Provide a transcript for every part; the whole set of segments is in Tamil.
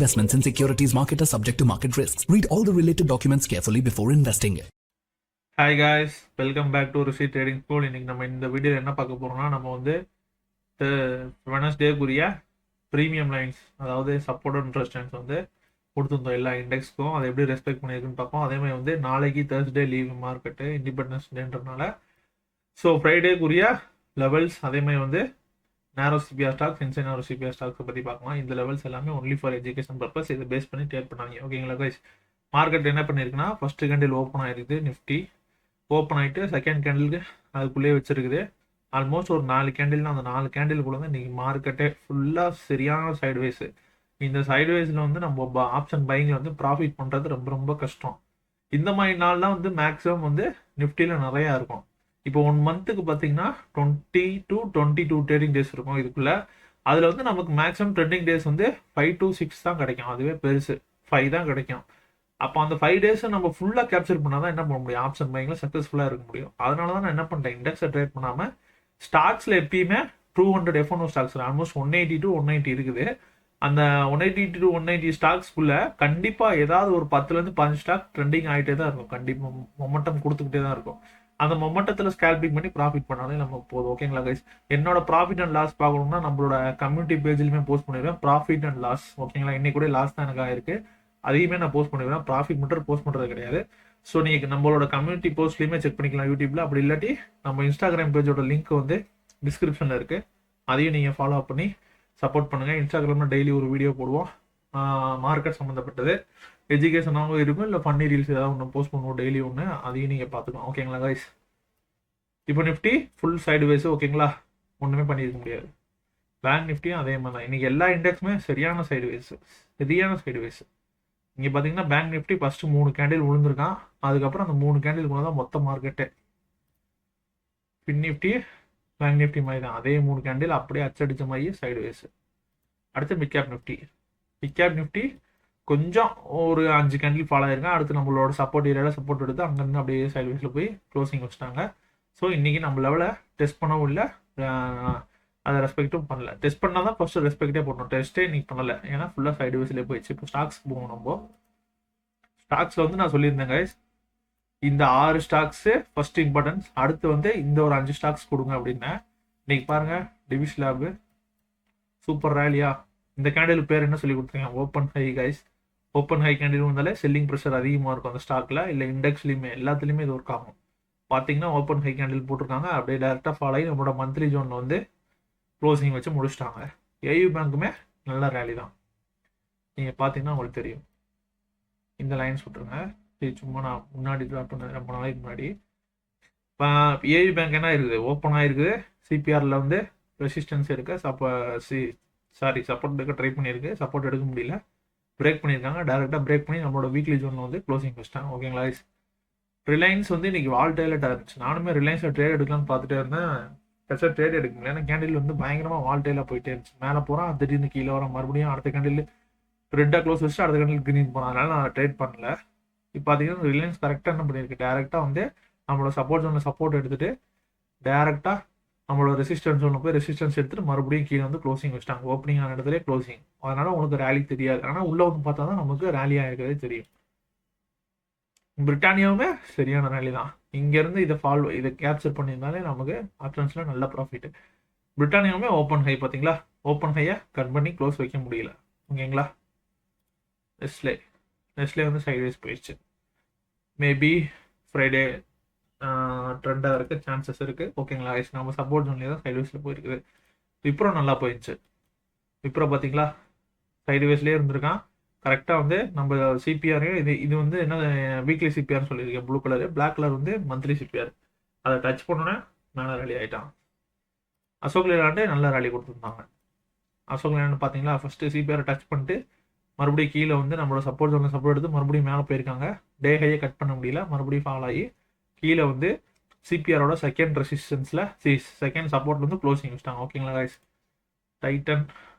Investments in securities market are subject to market risks. Read all the related documents carefully before investing. Hi guys, welcome back to Rishi trading school. இன்னைக்கு நம்ம இந்த வீடியோவில் என்ன பார்க்க போகிறோம்னா, நம்ம வந்து வெனஸ்டேக்குரிய ப்ரீமியம் லைன்ஸ், அதாவது சப்போர்ட் அண்ட் ரெசிஸ்டன்ஸ் வந்து கொடுத்துருந்தோம் எல்லா இண்டெக்ஸ்க்கும். அதை எப்படி ரெஸ்பெக்ட் பண்ணியிருக்குன்னு பார்ப்போம். அதேமாதிரி வந்து நாளைக்கு தேர்ஸ்டே லீவ் மார்க்கெட்டு, இண்டிபெண்டன்ஸ் டேன்றதுனால. ஸோ ஃப்ரைடேக்குரிய லெவல்ஸ், அதேமாதிரி வந்து narrow CPR stocks, inside narrow CPR ஸ்டாக்ஸை பற்றி பார்க்கலாம். இந்த லெவல்ஸ் எல்லாமே ஒன்லி ஃபார் எஜுகேஷன் பர்பஸ். இதை பேஸ் பண்ணி ட்ரேட் பண்ணாங்க. ஓகேங்களா கைஸ்? மார்க்கெட் என்ன பண்ணியிருக்குன்னா, ஃபஸ்ட்டு கேண்டில் ஓப்பன் ஆகிருக்குது. நிஃப்டி ஓப்பன் ஆகிட்டு செகண்ட் கேண்டிலுக்கு அதுக்குள்ளேயே வச்சுருக்குது. ஆல்மோஸ்ட் ஒரு 4 கேண்டில்னா அந்த 4 கேண்டிலுக்குள்ள வந்து இன்றைக்கி மார்க்கெட்டே ஃபுல்லாக சரியான சைட்வேஸு. இந்த சைட்வேஸில் வந்து நம்ம ஆப்ஷன் பையிங்கில் வந்து ப்ராஃபிட் பண்ணுறது ரொம்ப ரொம்ப கஷ்டம். இந்த மாதிரி நாள்லாம் வந்து மேக்ஸிமம் வந்து நிஃப்டியில் நிறையா இருக்கும். இப்போ 1 மந்த்துக்கு பார்த்தீங்கன்னா 20 to 22 ட்ரேடிங் டேஸ் இருக்கும் இதுக்குள்ளே. அதில் வந்து நமக்கு மேக்ஸிமம் ட்ரெண்டிங் டேஸ் வந்து 5 to 6 தான் கிடைக்கும். அதுவே பெருசு 5 தான் கிடைக்கும். அப்போ அந்த 5 டேஸை நம்ம ஃபுல்லாக கேப்சர் பண்ணால் தான் என்ன பண்ண முடியும், ஆப்ஷன் பையிங்கில் சக்ஸஸ்ஃபுல்லாக இருக்க முடியும். அதனால தான் நான் என்ன பண்ணிட்டேன், இண்டெக்ஸை ட்ரேட் பண்ணாமல் ஸ்டாக்ஸில் எப்பயுமே 200 F1O ஸ்டாக்ஸ் ஆல்மோஸ்ட் 180 to 190 இருக்குது. அந்த 180 to 190 ஸ்டாக்ஸ்க்குள்ளே கண்டிப்பாக ஏதாவது ஒரு 10லேருந்து 15 ஸ்டாக் ட்ரெண்டிங் ஆகிட்டே தான் இருக்கும். கண்டிப்பாக மொமெண்டம் கொடுத்துக்கிட்டே தான் இருக்கும். அந்த மொமெண்டத்தில் ஸ்கேல்பிங் பண்ணி ப்ராஃபிட் பண்ணாலே நமக்கு போதும். ஓகேங்களா கைஸ்? என்னோட ப்ராஃபிட் அண்ட் லாஸ் பார்க்கணும்னா நம்மளோட கம்யூனிட்டி பேஜ்லையுமே போஸ்ட் பண்ணிடுவேன், ப்ராஃபிட் அண்ட் லாஸ். ஓகேங்களா? இன்னைக்கு கூட லாஸ் தான் எனக்கு ஆயிருக்கு. அதையுமே நான் போஸ்ட் பண்ணிடுவேன். ப்ராஃபிட் மட்டும் போஸ்ட் பண்ணுறது கிடையாது. ஸோ நீங்கள் நம்மளோட கம்யூனிட்டி போஸ்ட்லையுமே செக் பண்ணிக்கலாம் யூடியூப்ல. அப்படி இல்லாட்டி நம்ம இன்ஸ்டாகிராம் பேஜோட லிங்க் வந்து டிஸ்கிரிப்ஷனில் இருக்குது. அதையும் நீங்கள் ஃபாலோ பண்ணி சப்போர்ட் பண்ணுங்கள். இன்ஸ்டாகிராமில் டெய்லி ஒரு வீடியோ போடுவோம், மார்க்கெட் சம்மந்தப்பட்டது. எஜுகேஷனாகவும் இருக்கும், இல்லை ஃபன்னி ரீல்ஸ் ஏதாவது ஒன்று போஸ்ட் பண்ணுவோம் டெய்லி ஒன்று. அதையும் நீங்கள் பார்த்துக்கலாம். ஓகேங்களா கைஸ்? இப்போ நிஃப்டி ஃபுல் சைடு வேஸு. ஓகேங்களா? ஒன்றுமே பண்ணியிருக்க முடியாது. பேங்க் நிஃப்டியும் அதே மாதிரி தான். இன்றைக்கி எல்லா இண்டெக்ஸுமே சரியான சைடு வேஸு, சரியான சைடு வேஸு. இங்கே பார்த்தீங்கன்னா பேங்க் நிஃப்டி ஃபஸ்ட்டு 3 கேண்டில் விழுந்திருக்கான். அதுக்கப்புறம் அந்த 3 கேண்டிலுக்குள்ள தான் மொத்த மார்க்கெட்டே. ஃபின் நிஃப்டி பேங்க் நிஃப்டி மாதிரி தான், அதே 3 கேண்டில் அப்படியே அச்சடித்த மாதிரி சைடு வேஸு. அடுத்து mid cap Nifty. Mid cap Nifty கொஞ்சம் ஒரு 5 கேண்டில் ஃபாலோ ஆயிருங்க. அடுத்து நம்மளோட சப்போர்ட் ஏரியாவில் சப்போர்ட் எடுத்து அங்கேருந்து அப்படியே சைடு வேஸில் போய் க்ளோசிங் வச்சுட்டாங்க. ஸோ இன்றைக்கி நம்ம லெவலை டெஸ்ட் பண்ணவும் இல்லை, அதை ரெஸ்பெக்ட்டும் பண்ணல. டெஸ்ட் பண்ணால் தான் ஃபஸ்ட்டு ரெஸ்பெக்டே பண்ணணும். டெஸ்ட்டே இன்றைக்கி பண்ணலை, ஏன்னா ஃபுல்லாக சைடு வேஸ்லேயே போயிடுச்சு. இப்போ ஸ்டாக்ஸ்க்கு போவோம். நம்ம ஸ்டாக்ஸில் வந்து நான் சொல்லியிருந்தேன் கைஸ், இந்த 6 ஸ்டாக்ஸு ஃபர்ஸ்ட் இம்பார்ட்டன்ஸ். அடுத்து வந்து இந்த ஒரு 5 ஸ்டாக்ஸ் கொடுங்க அப்படின்னேன். இன்றைக்கி பாருங்கள், டிவிஸ் லேபு சூப்பர் ரேலியா. இந்த கேண்டில் பேர் என்ன சொல்லி கொடுத்துருக்கேன், open hi guys. Open high candle வந்தாலே செல்லிங் ப்ரெஷர் அதிகமாக இருக்கும் அந்த ஸ்டாக்கில், இல்லை இண்டெக்ஸ்லையுமே எல்லாத்துலேயுமே இது ஒர்க் ஆகும். பார்த்தீங்கன்னா ஓப்பன் ஹை கேண்டில் போட்டிருக்காங்க. அப்படியே டேரெக்டாக ஃபாலோ ஆகி நம்மளோட மந்த்லி ஜோனில் வந்து க்ளோசிங் வச்சு முடிச்சிட்டாங்க. ஏயு பேங்க்குமே நல்ல ரேலி தான். நீங்கள் பார்த்தீங்கன்னா உங்களுக்கு தெரியும். இந்த லைன்ஸ் விட்டுருங்க, இது சும்மா நான் முன்னாடி ட்ராப் பண்ணது ரொம்ப நாளைக்கு முன்னாடி. இப்போ ஏயு பேங்க் என்ன இருக்குது, ஓப்பன் ஆகிருக்குது. சிபிஆரில் வந்து ரெசிஸ்டன்ஸ் எடுக்க சப்போர்ட் எடுக்க ட்ரை பண்ணியிருக்கு. சப்போர்ட் எடுக்க முடியல, பிரேக் பண்ணியிருக்காங்க. டேரெக்டாக பிரேக் பண்ணி நம்மளோட வீக்லி ஜோனில் வந்து க்ளோசிங் வச்சிட்டாங்க. ஓகேங்களா? ரிலையன்ஸ் வந்து இன்றைக்கி வால்டைலாக இருந்துச்சு. நானுமே ரிலையன்ஸில் ட்ரேட் எடுக்கலாம்னு பார்த்துட்டே இருந்தேன். பெருசாக ட்ரேட் எடுக்க முடியல, ஏன்னா கேண்டில் வந்து பயங்கரமாக வால்டைலாக போயிட்டே இருந்துச்சு. மேலே போகிறோம், திடீர்னு கீழே வர, மறுபடியும் அடுத்த கேண்டில் ரெட்டாக க்ளோஸ் வச்சுட்டு அடுத்த கேண்டில் கிரீன் போனோம். அதனால நான் ட்ரேட் பண்ணல. இப்போ பார்த்தீங்கன்னா ரிலையன்ஸ் கரெக்டாக என்ன பண்ணியிருக்கு, டேரெக்டாக வந்து நம்மளோட சப்போர்ட் ஜோனில் சப்போர்ட் எடுத்துகிட்டு டேரெக்டாக நம்மளோட ரெசிஸ்டன்ஸ் ஜோனில் போய் ரெசிஸ்டன்ஸ் எடுத்துகிட்டு மறுபடியும் கீழே வந்து க்ளோசிங் வச்சுட்டாங்க. ஓப்பனிங் ஆன இடத்துல க்ளோசிங். அதனால் உங்களுக்கு ரேலி தெரியாது, ஆனால் உள்ளே வந்து பார்த்தா தான் நமக்கு ரேலியாக இருக்கிறதே தெரியும். பிரிட்டானியாவுமே சரியான ரேலி தான். இங்கேருந்து இதை கேப்சர் பண்ணியிருந்தாலே நமக்கு ஆப்ஷன்ஸில் நல்ல ப்ராஃபிட். பிரிட்டானியாவுமே ஓப்பன் ஹை பார்த்தீங்களா, ஓப்பன் ஹையை கட் பண்ணி க்ளோஸ் வைக்க முடியல. ஓகேங்களா? நெஸ்லே வந்து சைட்வேஸ் போயிடுச்சு. மேபி ஃப்ரைடே ட்ரெண்டாக இருக்க சான்சஸ் இருக்குது. ஓகேங்களா? நம்ம சப்போர்ட் ஜோன்லேயே தான் சைட்வேஸில் போயிருக்குது. விப்ரோ நல்லா போயிடுச்சு. விப்ரோ பார்த்தீங்களா, சைட்வேஸ்லேயே இருந்திருக்கான். கரெக்டாக வந்து நம்ம சிபிஆரையும் இது வந்து என்ன வீக்லி சிபிஆர்னு சொல்லியிருக்கேன், ப்ளூ கலரு. பிளாக் கலர் வந்து மந்த்லி சிபிஆர். அதை டச் பண்ணோன்னே மேலே ரேலி ஆகிட்டான். அசோக் லேலாண்டே நல்ல ரேலி கொடுத்துருந்தாங்க. அசோக் லேலாண்டு பார்த்தீங்களா, ஃபஸ்ட்டு சிபிஆரை டச் பண்ணிட்டு மறுபடியும் கீழே வந்து நம்மளோட சப்போர்ட் ஜோனில் சப்போர்ட் எடுத்து மறுபடியும் மேலே போயிருக்காங்க. டே ஹையை கட் பண்ண முடியல, மறுபடியும் ஃபால் ஆகி கீழே வந்து சிபிஆரோட செகண்ட் ரெசிஸ்டன்ஸில் செகண்ட் சப்போர்ட் வந்து க்ளோசிங் வச்சுட்டாங்க. ஓகேங்களா கைஸ்? டைட்டன்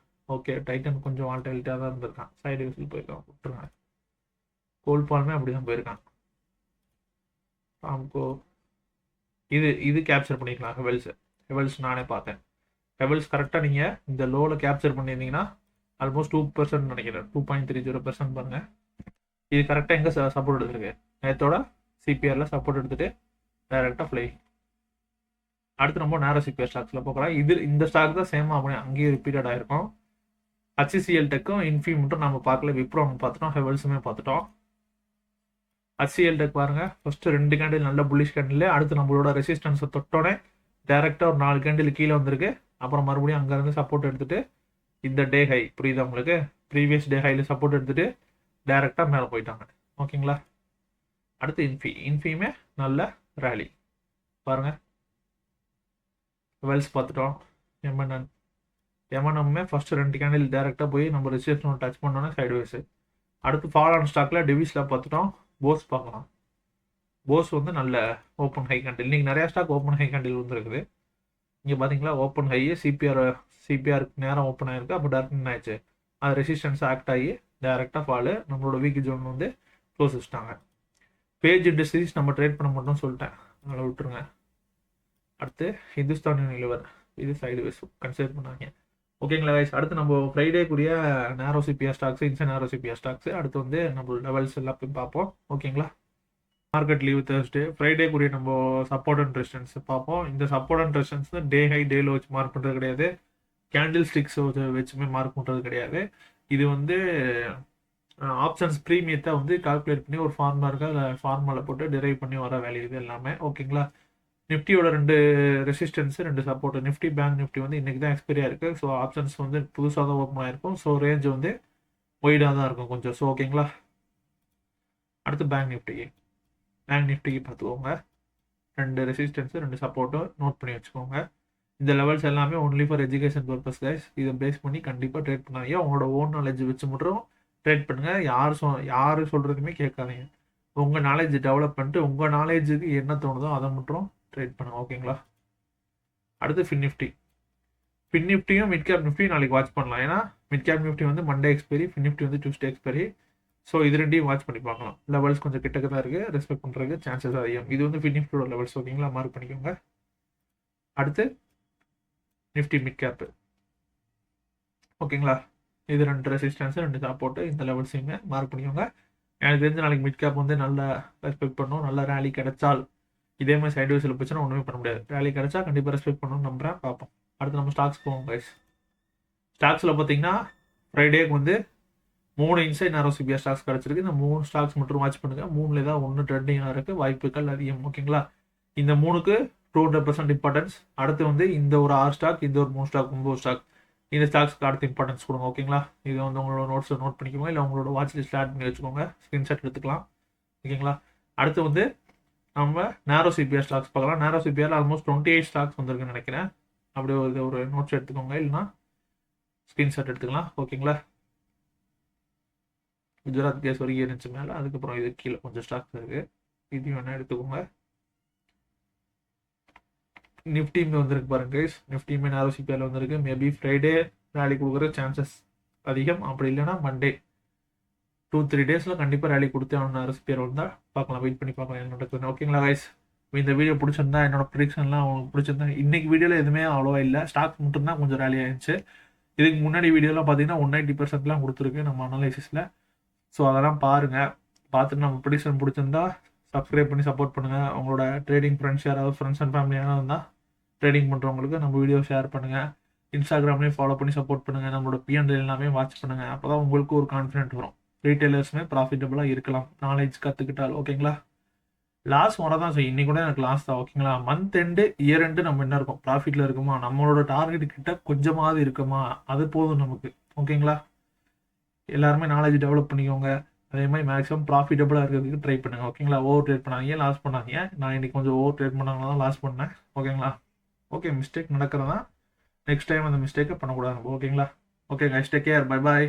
ஓகே, டைட்டன் கொஞ்சம் வால்டைலிட்டாக தான் இருந்திருக்கான், சைடு வேஸில் போயிருக்கான், விட்டுருங்க. கோல்பாலுமே அப்படி தான் போயிருக்கான். ராம்கோ இது கேப்சர் பண்ணிக்கலாம். ஹெவல்ஸ் நானே பார்த்தேன். ஹெவல்ஸ் கரெக்டாக நீங்கள் இந்த லோவில் கேப்சர் பண்ணியிருந்தீங்கன்னா ஆல்மோஸ்ட் 2% நினைக்கிறேன், 2.30% பாருங்க. இது கரெக்டாக எங்கே சப்போர்ட் எடுத்துருக்கு, நேற்றோட சிபிஆரில் சப்போர்ட் எடுத்துகிட்டு டைரெக்டாக ஃப்ளை. அடுத்து நம்ம நேரோ சிபிஆர் ஸ்டாக்ஸில் போகலாம். இந்த ஸ்டாக் தான் சேமாக அப்படி அங்கேயும் ரிப்பீட்டட் ஆகிருக்கும். HCL டெக்கும் இன்ஃபி மட்டும் நம்ம பார்க்கல, விப்ரோ நம்ம பார்த்துட்டோம், ஹெவல்ஸுமே பார்த்துட்டோம். HCL டெக் பாருங்க, ஃபர்ஸ்ட் 2 கேண்டில் நல்ல புல்லிஷ் கேண்டில், அடுத்து நம்மளோட ரெசிஸ்டன்ஸை தொட்டோடனே டேரெக்டாக ஒரு 4 கேண்டில் கீழே வந்திருக்கு. அப்புறம் மறுபடியும் அங்கேருந்து சப்போர்ட் எடுத்துகிட்டு இந்த டே ஹை புரியுதா உங்களுக்கு, ப்ரீவியஸ் டே ஹையில் சப்போர்ட் எடுத்துகிட்டு டேரெக்டாக மேலே போயிட்டாங்க. ஓகேங்களா. அடுத்து இன்ஃபியுமே நல்ல ரேலி பாருங்க. வெல்ஸ் பார்த்துட்டோம். எம்என்எம்மே ஃபர்ஸ்ட் 2 கேண்டில் டேரெக்டாக போய் நம்ம ரெசிஸ்டன்ஸ் டச் பண்ணோன்னே சைட்வேஸு. அடுத்து ஃபால் ஆன் ஸ்டாக்கில் டிவிஸில் பார்த்துட்டோம். போஸ் பார்க்கலாம். போஸ் வந்து நல்ல ஓப்பன் ஹை கேண்டில், இன்றைக்கி நிறையா ஸ்டாக் ஓப்பன் ஹை கேண்டில் வந்துருக்குது. இங்கே பார்த்தீங்களா ஓப்பன் ஹையே சிபிஆருக்கு நேரம் ஓப்பன் ஆகிருக்கு. அப்போ டேரக்ட் என்ன ஆயிடுச்சு, அது ரெசிஸ்டன்ஸ் ஆக்ட் ஆகி டேரெக்டாக ஃபாலு, நம்மளோட வீக் ஜோன் வந்து க்ளோஸ் வச்சுட்டாங்க. பேஜ் இண்டஸ்ட்ரீஸ் நம்ம ட்ரேட் பண்ண மாட்டோம்னு சொல்லிட்டேன், அதில் விட்டுருங்க. அடுத்து ஹிந்துஸ்தான் யூனிலிவர், இது சைடுவேஸ் கன்சிடர் பண்ணாங்க. ஓகேங்களா கைஸ். அடுத்து நம்ம ஃப்ரைடேக்குரிய நேரோ சிபிஆர் ஸ்டாக்ஸ், இன்சை நேரோ சிபிஆர் ஸ்டாக்ஸ், அடுத்து வந்து நம்ம லெவல்ஸ் எல்லாத்தையும் பார்ப்போம். ஓகேங்களா. Market leave Thursday. ஃப்ரைடேக்குரிய நம்ம சப்போர்ட் அண்ட் ரெசிஸ்டன்ஸ் பார்ப்போம். இந்த support and resistance day high டேல வச்சு மார்க் பண்ணுறது கிடையாது, கேண்டில் ஸ்டிக்ஸ் வச்சுமே மார்க் பண்ணுறது கிடையாது. இது வந்து ஆப்ஷன்ஸ் ப்ரீமியத்தை வந்து கால்குலேட் பண்ணி ஒரு ஃபார்முலா இருக்குது, அதில் ஃபார்முலா போட்டு டிரைவ் பண்ணி வர வேல்யூ இது எல்லாமே. ஓகேங்களா. நிஃப்டியோட 2 resistance 2 support. Nifty bank Nifty வந்து இன்றைக்கி தான் எக்ஸ்பைரி ஆயிருக்கு. ஸோ ஆப்ஷன்ஸ் வந்து புதுசாக தான் ஓப்பன் ஆகிருக்கும். ஸோ ரேஞ்ச் வந்து ஒய்டாக தான் இருக்கும் கொஞ்சம். ஸோ ஓகேங்களா. அடுத்து பேங்க் நிஃப்டிக்கு பார்த்துக்கோங்க. 2 ரெசிஸ்டன்ஸு 2 சப்போர்ட்டும் நோட் பண்ணி வச்சுக்கோங்க. இந்த லெவல்ஸ் எல்லாமே only for education purpose guys. இதை பேஸ் பண்ணி கண்டிப்பாக ட்ரேட் பண்ணாதீங்க. உங்களோட ஓன் நாலேஜ் வச்சு மட்டும் ட்ரேட் பண்ணுங்கள். யார் சொல்கிறதுக்குமே கேட்காதீங்க. உங்கள் நாலேஜ் டெவலப் பண்ணிட்டு உங்கள் நாலேஜுக்கு என்ன தோணுதோ அதை மட்டும் ட்ரேட் பண்ணுங்க. ஓகேங்களா. அடுத்து ஃபின் நிஃப்டியும் மிட் கேப் நிஃப்டி நாளைக்கு வாட்ச் பண்ணலாம். ஏன்னா மிட் கேப் நிஃப்டி வந்து மண்டே எக்ஸ்பைரி, ஃபின் நிஃப்டி வந்து டியூஸ்டே எக்ஸ்பைரி. ஸோ இது 2யும் வாட்ச் பண்ணி பார்க்கலாம். லெவல்ஸ் கொஞ்சம் கிட்டக்க தான் இருக்குது, ரெஸ்பெக்ட் பண்ணுறதுக்கு சான்சஸ் அதிகம். இது வந்து ஃபின் நிஃப்டியோட லெவல்ஸ். ஓகேங்களா, மார்க் பண்ணிக்கோங்க. அடுத்து நிஃப்டி மிட் கேப்பு. ஓகேங்களா. இது 2 ரெசிஸ்டன்ஸு 2 சப்போர்ட்டு, இந்த லெவல்ஸையுமே மார்க் பண்ணிக்கோங்க. எனக்கு தெரிஞ்ச நாளைக்கு மிட் கேப் வந்து நல்லா ரெஸ்பெக்ட் பண்ணணும். நல்ல ரேலி கிடைச்சால், இதே மாதிரி சைட்வேஸில் போச்சுன்னா ஒன்றுமே பண்ண முடியாது. ரேலி கிடைச்சா கண்டிப்பாக ரெஸ்பெக்ட் பண்ணணும்னு நம்புறேன். பார்ப்போம். அடுத்து நம்ம ஸ்டாக்ஸ் போவோம் கைஸ். ஸ்டாக்ஸில் பார்த்தீங்கன்னா ஃப்ரைடேக்கு வந்து 3 இன்சை நேரோ சிபிஆர் ஸ்டாக்ஸ் கிடச்சிருக்கு. இந்த 3 ஸ்டாக்ஸ் மட்டும் வாட்ச் பண்ணுங்கள். 3ல் ஏதாவது 1 ட்ரெண்டிங்காக இருக்குது, வாய்ப்புகள் அதிகம். ஓகேங்களா. இந்த 3க்கு 200% இம்பார்ட்டன்ஸ். அடுத்து வந்து இந்த ஒரு 6 ஸ்டாக், இந்த ஒரு 3 ஸ்டாக், 9 ஸ்டாக், இந்த ஸ்டாக்ஸ்க்கு அடுத்து இம்பார்ட்டன்ஸ் கொடுங்க. ஓகேங்களா. இது வந்து உங்களோட நோட்ஸை நோட் பண்ணிக்கோங்க, இல்லை உங்களோட வாட்ச் லிஸ்ட்டில் ஆட் பண்ணி வச்சுக்கோங்க, ஸ்க்ரீன்ஷாட் எடுத்துக்கலாம். ஓகேங்களா. அடுத்து வந்து நம்ம நேரோ சிபிஆர் ஸ்டாக்ஸ் பார்க்கலாம். நேரோ சிபிஆர் ஆல்மோஸ்ட் 28 ஸ்டாக்ஸ் வந்திருக்குன்னு நினைக்கிறேன். அப்படியே ஒரு நோட்ஸ் எடுத்துக்கோங்க, இல்லைனா ஸ்க்ரீன்ஷாட் எடுத்துக்கலாம். ஓகேங்களா. குஜராத் கேஸ் வரைக்கும் இருந்துச்சு மேலே, அதுக்கப்புறம் இது கீழே கொஞ்சம் ஸ்டாக்ஸ் இருக்குது, இதையும் வேணால் எடுத்துக்கோங்க. நிஃப்டியுமே வந்திருக்கு பாருங்க கைஸ். நிஃப்டியுமே நேரோ சிபிஆரில் வந்திருக்கு. மேபி ஃப்ரைடே ரேலி கொடுக்குற சான்சஸ் அதிகம். அப்படி இல்லைன்னா மண்டே 2-3 டேஸில் கண்டிப்பாக ரேலி கொடுத்தே அவன் நேரோ சிபிஆர் வந்தால் பார்க்கலாம், வெயிட் பண்ணி பார்க்கலாம் என்ன நடக்குதுன்னு. ஓகேங்களா கைஸ். இந்த வீடியோ பிடிச்சிருந்தா, என்னோட ப்ரிடிக்ஷன்லாம் உங்களுக்கு பிடிச்சிருந்தா, இன்றைக்கி வீடியோவில் எதுவுமே அவ்வளோவா இல்லை, ஸ்டாக் மட்டும்தான் கொஞ்சம் ரேலி ஆயிடுச்சு. இதுக்கு முன்னாடி வீடியோலாம் பார்த்தீங்கன்னா 190%லாம் கொடுத்துருக்கு நம்ம அனலைசிஸில். ஸோ அதெல்லாம் பாருங்கள். பார்த்துட்டு நம்ம ப்ரிடிக்ஷன் பிடிச்சிருந்தா சப்ஸ்கிரைப் பண்ணி சப்போர்ட் பண்ணுங்கள். உங்களோட ட்ரேடிங் ஃப்ரெண்ட்ஸ் யாராவது ஃப்ரெண்ட்ஸ் அண்ட் ஃபேமிலி யாராவது இருந்தால் ட்ரேடிங் பண்ணுறவங்களுக்கு நம்ம வீடியோ ஷேர் பண்ணுங்கள். இன்ஸ்டாகிராம்லேயும் ஃபாலோ பண்ணி சப்போர்ட் பண்ணுங்கள். நம்மளோட P&L எல்லாமே வாட்ச் பண்ணுங்கள். அப்போ தான் உங்களுக்கு ஒரு கான்ஃபிடென்ட் வரும். ரீட்டைலர்ஸுமே ப்ராஃபிட்டபுளாக இருக்கலாம், நாலேஜ் கற்றுக்கிட்டால். ஓகேங்களா. லாஸ் வர தான் செய்யும். இன்றைக்கி கூட எனக்கு லாஸ் தான். ஓகேங்களா. மந்த் எண்டு இயர் எண்டு நம்ம என்ன இருக்கும், ப்ராஃபிட்டில் இருக்குமா, நம்மளோட டார்கெட் கிட்ட கொஞ்சமாவது இருக்குமா, அது போதும் நமக்கு. ஓகேங்களா. எல்லாருமே நாலேஜ் டெவலப் பண்ணிக்கோங்க. அதே மாதிரி மேக்ஸிமம் ப்ராஃபிட்டபுளாக இருக்கிறதுக்கு ட்ரை பண்ணுங்கள். ஓகேங்களா. ஓவர் ட்ரேட் பண்ணாதீங்க, லாஸ் பண்ணாதீங்க. நான் இன்றைக்கி கொஞ்சம் ஓவர் ட்ரேட் பண்ணாங்க தான் லாஸ் பண்ணேன். ஓகேங்களா. ஓகே, மிஸ்டேக் நடக்கிறதா, நெக்ஸ்ட் டைம் அந்த மிஸ்டேக்கை பண்ணக்கூடாது. ஓகேங்களா. Okay guys, take care, bye bye.